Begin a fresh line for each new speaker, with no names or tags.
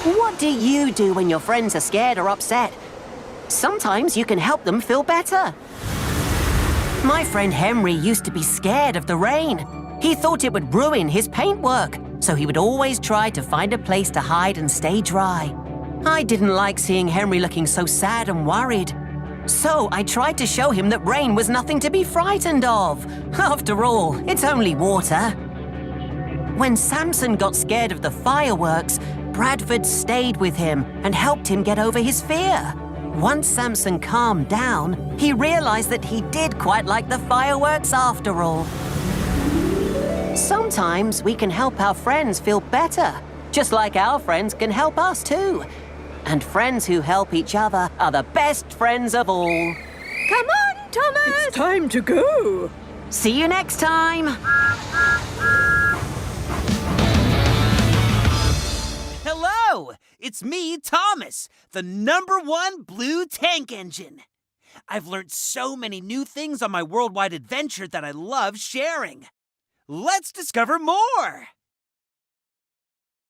What do you do when your friends are scared or upset? Sometimes you can help them feel better. My friend Henry used to be scared of the rain. He thought it would ruin his paintwork, so he would always try to find a place to hide and stay dry. I didn't like seeing Henry looking so sad and worried. So I tried to show him that rain was nothing to be frightened of. After all, it's only water. When Samson got scared of the fireworks, Bradford stayed with him and helped him get over his fear. Once Samson calmed down, he realized that he did quite like the fireworks after all. Sometimes we can help our friends feel better, just like our friends can help us too. And friends who help each other are the best friends of all.
Come on, Thomas!
It's time to go.
See you next time.
Hello! It's me, Thomas, the #1 blue tank engine. I've learned so many new things on my worldwide adventure that I love sharing. Let's discover more!